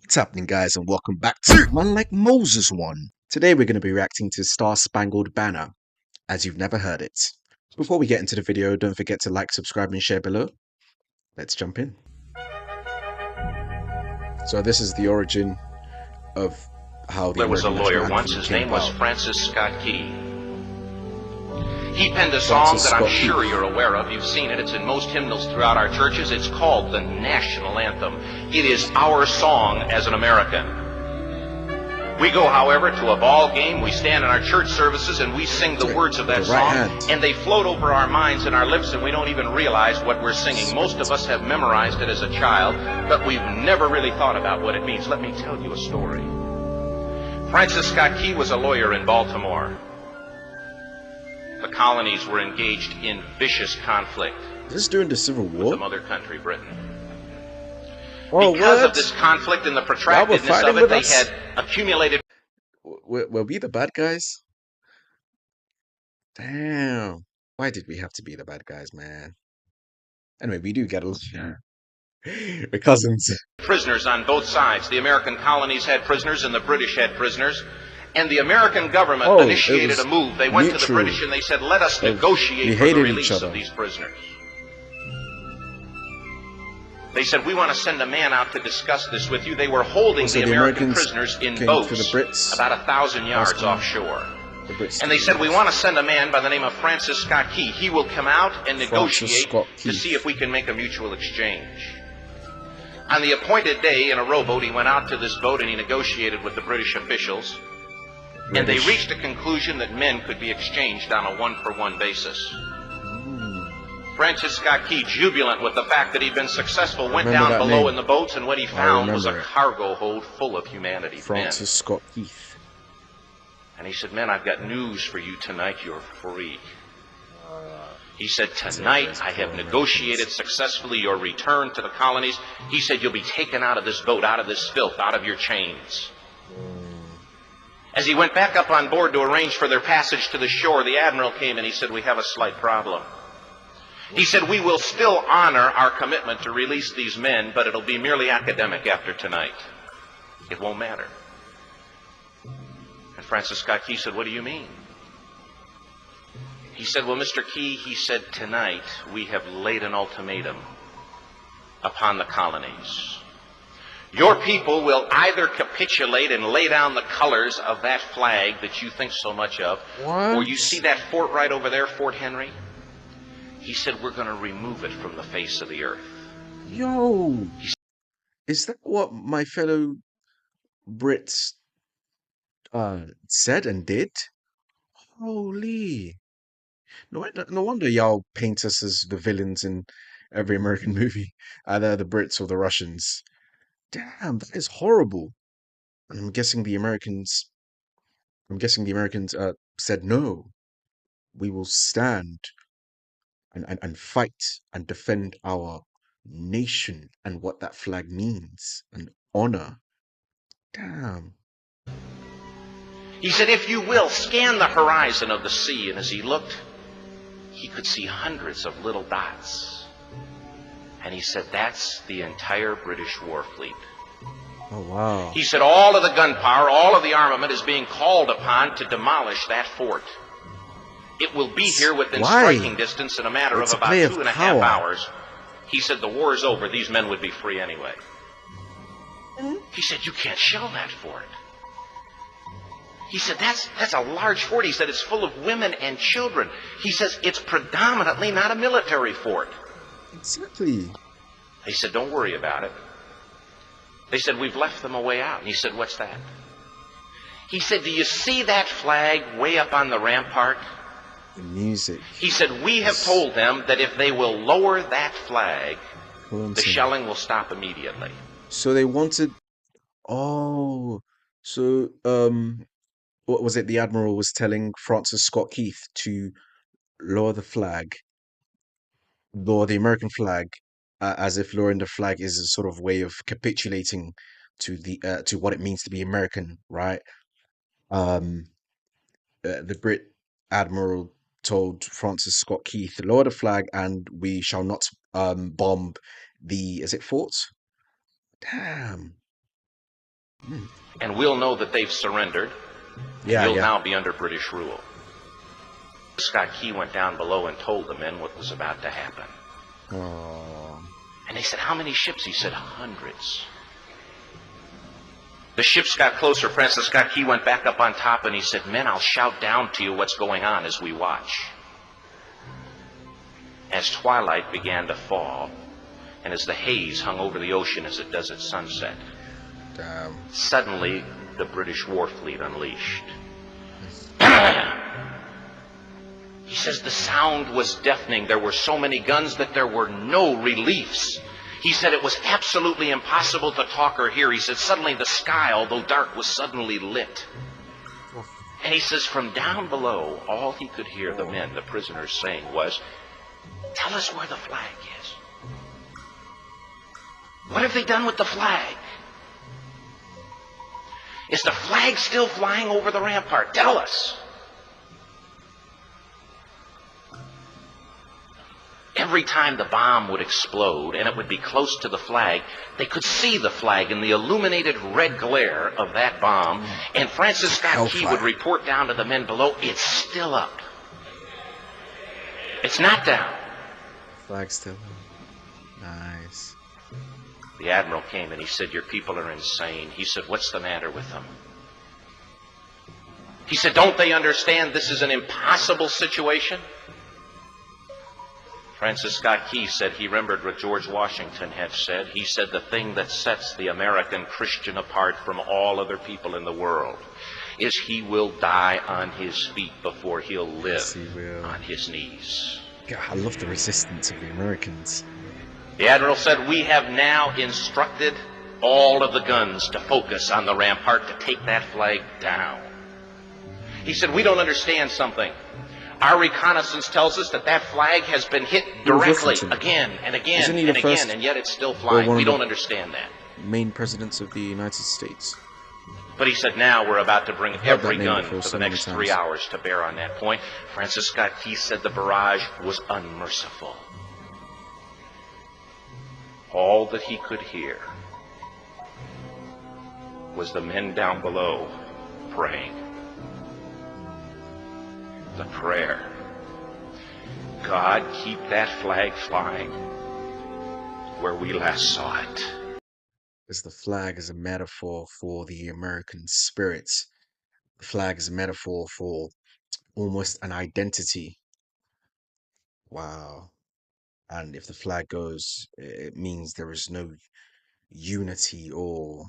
What's happening, guys, and welcome back to One Like Moses One. Today we're going to be reacting to Star Spangled Banner, as you've never heard it. Before we get into the video, don't forget to like, subscribe, and share below. Let's jump in. So this is the origin of how the There was a American lawyer national once, anthem his came name was about. Francis Scott Key. He penned a song Francis that I'm Scott sure Key. you're aware of. You've seen it. It's in most hymnals throughout our churches. It's called the national anthem. It is our song as an American. We go, however, to a ball game. We stand in our church services and we sing the words of that song, and they float over our minds and our lips, and we don't even realize what we're singing. Most of us have memorized it as a child, but we've never really thought about what it means. Let me tell you a story. Francis Scott Key was a lawyer in Baltimore. The colonies were engaged in vicious conflict Is this during the Civil with War? the mother country, Britain. Oh, Because what? of this conflict and the protractedness of it, they had accumulated... Were we the bad guys? Damn. Why did we have to be the bad guys, man? Anyway, we do get a we're cousins. prisoners on both sides. The American colonies had prisoners and the British had prisoners. And the American government initiated a move. They went to the British and they said, let us negotiate for the release of these prisoners. They said, we want to send a man out to discuss this with you. They were holding the American prisoners in boats about 1,000 yards offshore. And they said, we want to send a man by the name of Francis Scott Key. He will come out and negotiate to see if we can make a mutual exchange. On the appointed day, in a rowboat, he went out to this boat and he negotiated with the British officials. And they reached a conclusion that men could be exchanged on a one-for-one basis. Francis Scott Key, jubilant with the fact that he'd been successful, went down below in the boats, and what he found was a cargo hold full of humanity. Francis Scott Keith. And he said, men, I've got news for you tonight. You're free. He said, tonight I have negotiated successfully your return to the colonies. He said, you'll be taken out of this boat, out of this filth, out of your chains. As he went back up on board to arrange for their passage to the shore, the admiral came and he said, we have a slight problem. He said, we will still honor our commitment to release these men, but it'll be merely academic after tonight. It won't matter. And Francis Scott Key said, what do you mean? He said, well, Mr. Key, he said, tonight we have laid an ultimatum upon the colonies. Your people will either capitulate and lay down the colors of that flag that you think so much of, or you see that fort right over there, Fort Henry? He said, we're going to remove it from the face of the earth. Yo! Is that what my fellow Brits said and did? Holy. No wonder y'all paint us as the villains in every American movie, either the Brits or the Russians. Damn, that is horrible. And I'm guessing the Americans said no. We will stand and fight and defend our nation and what that flag means and honor. Damn. He said, if you will, scan the horizon of the sea. And as he looked, he could see hundreds of little dots. And he said, that's the entire British war fleet. Oh, wow. He said, all of the gunpowder, all of the armament is being called upon to demolish that fort. It will be here within striking distance in a matter of about 2.5 hours. He said, the war is over. These men would be free anyway. He said, you can't shell that fort. He said, that's a large fort. He said, it's full of women and children. He says, it's predominantly not a military fort. Exactly. He said, don't worry about it. They said, we've left them a way out. And he said, what's that? He said, do you see that flag way up on the rampart? The music. He said, we have told them that if they will lower that flag, the shelling will stop immediately. So they wanted... Oh, so, what was it? The Admiral was telling Francis Scott Keith to lower the flag, lower the American flag, as if lowering the flag is a sort of way of capitulating to what it means to be American, right? The Brit Admiral told Francis Scott Keith, lower the flag and we shall not bomb the, is it forts? Damn. and we'll know that they've surrendered. You'll now be under British rule. Scott Key went down below and told the men what was about to happen. Oh. And they said, how many ships? He said, hundreds. The ships got closer. Francis Scott Key went back up on top and he said, men, I'll shout down to you what's going on as we watch. As twilight began to fall, and as the haze hung over the ocean as it does at sunset, suddenly the British war fleet unleashed. He says the sound was deafening. There were so many guns that there were no reliefs. He said it was absolutely impossible to talk or hear. He said suddenly the sky, although dark, was suddenly lit. And he says from down below, all he could hear the men, the prisoners, saying was, tell us where the flag is. What have they done with the flag? Is the flag still flying over the rampart? Tell us. Every time the bomb would explode and it would be close to the flag, they could see the flag in the illuminated red glare of that bomb. And Francis Scott Key would report down to the men below, it's still up. It's not down. Flag's still up. Nice. The admiral came and he said, your people are insane. He said, what's the matter with them? He said, don't they understand this is an impossible situation? Francis Scott Key said he remembered what George Washington had said. He said the thing that sets the American Christian apart from all other people in the world is he will die on his feet before he'll live on his knees. God, I love the resistance of the Americans. The admiral said, we have now instructed all of the guns to focus on the rampart to take that flag down. He said, we don't understand something. Our reconnaissance tells us that that flag has been hit directly again and again and again, and yet it's still flying. We don't understand that. Main presidents of the United States. But he said, now we're about to bring every gun for the next 3 hours to bear on that point. Francis Scott Key said the barrage was unmerciful. All that he could hear was the men down below praying. The prayer, God, keep that flag flying where we last saw it. As the flag is a metaphor for the American spirit. The flag is a metaphor for almost an identity. Wow. And if the flag goes, it means there is no unity or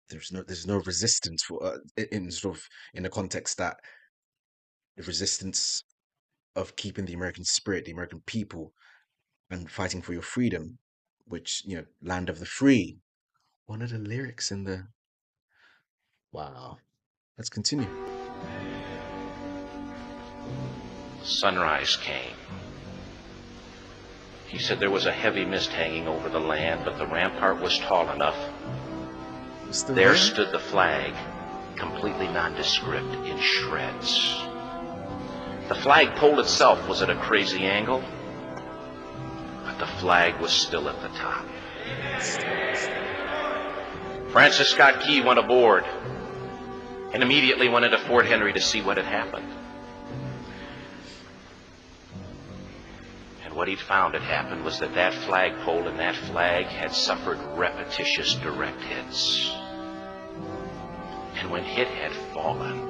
there's no resistance for in sort of in the context that the resistance of keeping the American spirit, the American people, and fighting for your freedom, which, you know, land of the free. One of the lyrics in the wow. Let's continue. Sunrise came. He said there was a heavy mist hanging over the land, but the rampart was tall enough. There stood the flag, completely nondescript, in shreds. The flagpole itself was at a crazy angle, but the flag was still at the top. Francis Scott Key went aboard and immediately went into Fort Henry to see what had happened. And what he'd found had happened was that that flagpole and that flag had suffered repetitious direct hits. And when it had fallen,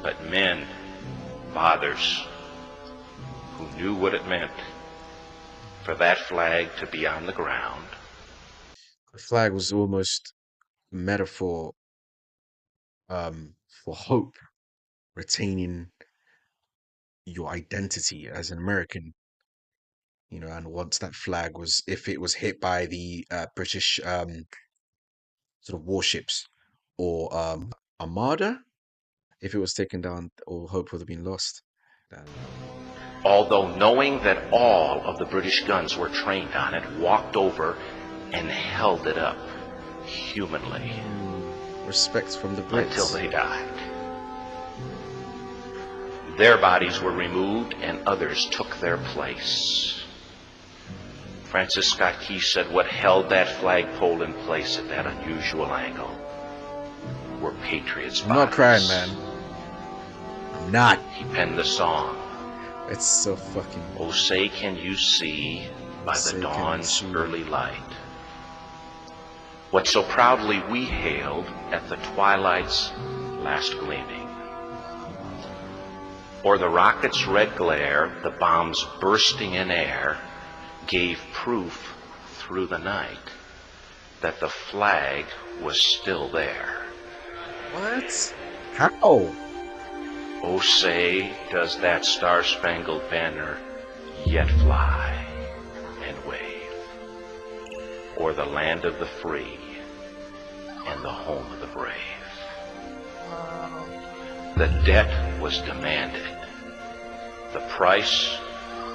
but men, fathers, who knew what it meant for that flag to be on the ground. The flag was almost a metaphor for hope, retaining your identity as an American, you know. And once that flag was, if it was hit by the British sort of warships or armada, if it was taken down, all hope would have been lost. Although knowing that all of the British guns were trained on it, walked over and held it up humanly. Respect from the Brits. Until they died. Their bodies were removed and others took their place. Francis Scott Key said what held that flagpole in place at that unusual angle were patriots' bodies. I'm not crying, man. I'm not. He penned the song. It's so fucking... Oh, say can you see by the dawn's early light what so proudly we hailed at the twilight's last gleaming? Or the rocket's red glare, the bombs bursting in air, gave proof through the night that the flag was still there. What? How? Oh, say, does that star-spangled banner yet fly and wave o'er the land of the free and the home of the brave? The debt was demanded. The price,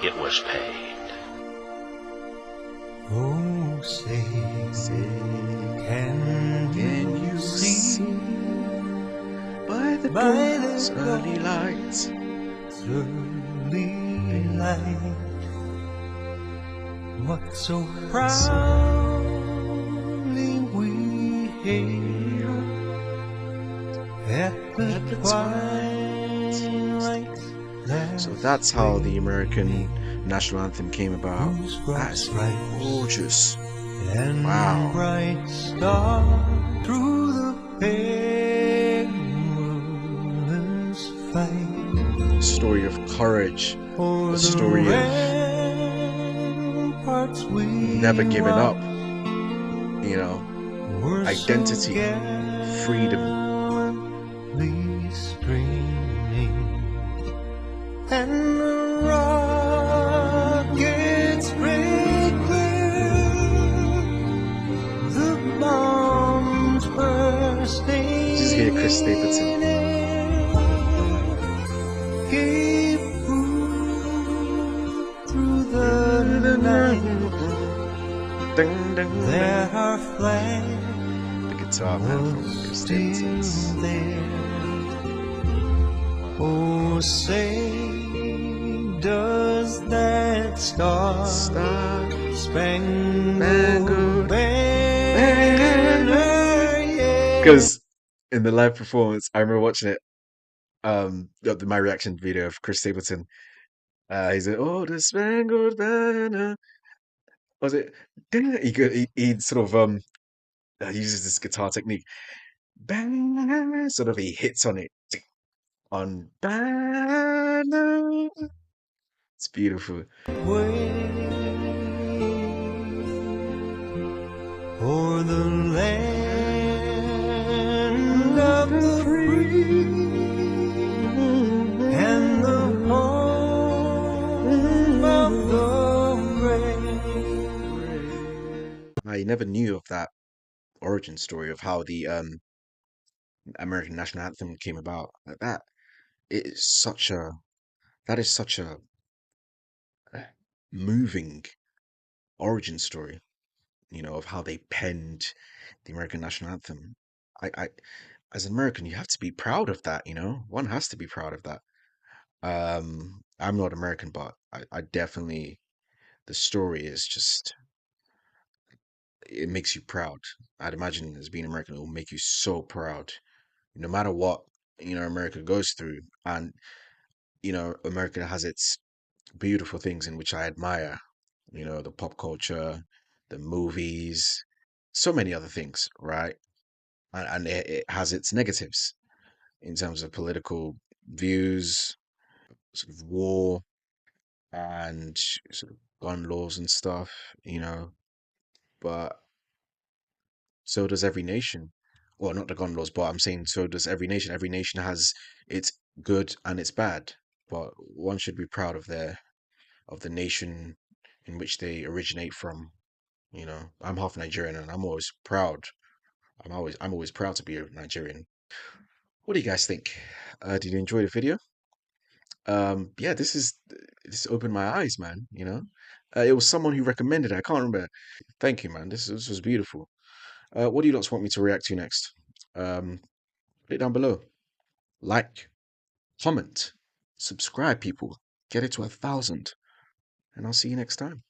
it was paid. Oh, say, can you see by the dawn's early light, what so proudly we hailed at the twilight's last. So that's how the American national anthem came about. That's gorgeous. And wow. Bright star through the perilous fight. Story of courage. A story of never giving up. You know, identity, freedom. And the rockets break clear, the bombs bursting. Just hear Chris Stapleton. Gave proof through the night. Ding, ding, there our flag, the guitar man from Chris Stapleton's. Oh, say, does that star-spangled banner? Because in the live performance, I remember watching it. My reaction video of Chris Stapleton. He said, "Oh, the Spangled Banner." Was it? He sort of uses this guitar technique. Bang, sort of he hits on it on banner. It's beautiful. For the land of the free and the home of the brave. I never knew of that origin story of how the American national anthem came about. Like that is such a moving origin story, you know, of how they penned the American national anthem. I as an American, you have to be proud of that, you know. One has to be proud of that. I'm not American, but I definitely, the story is just, it makes you proud. I'd imagine as being American, it will make you so proud, no matter what, you know, America goes through. And, you know, America has its beautiful things in which I admire, you know, the pop culture, the movies, so many other things, right? And it has its negatives in terms of political views, sort of war, and sort of gun laws and stuff, you know. But so does every nation. Well, not the gun laws, but I'm saying so does every nation. Every nation has its good and its bad, but one should be proud of the nation in which they originate from. You know, I'm half Nigerian, and I'm always proud. I'm always proud to be a Nigerian. What do you guys think? Did you enjoy the video? Yeah, this opened my eyes, man. You know, it was someone who recommended it. I can't remember. Thank you, man. This was beautiful. What do you lots want me to react to next? Put it down below. Like, comment, subscribe, people. Get it to 1,000, and I'll see you next time.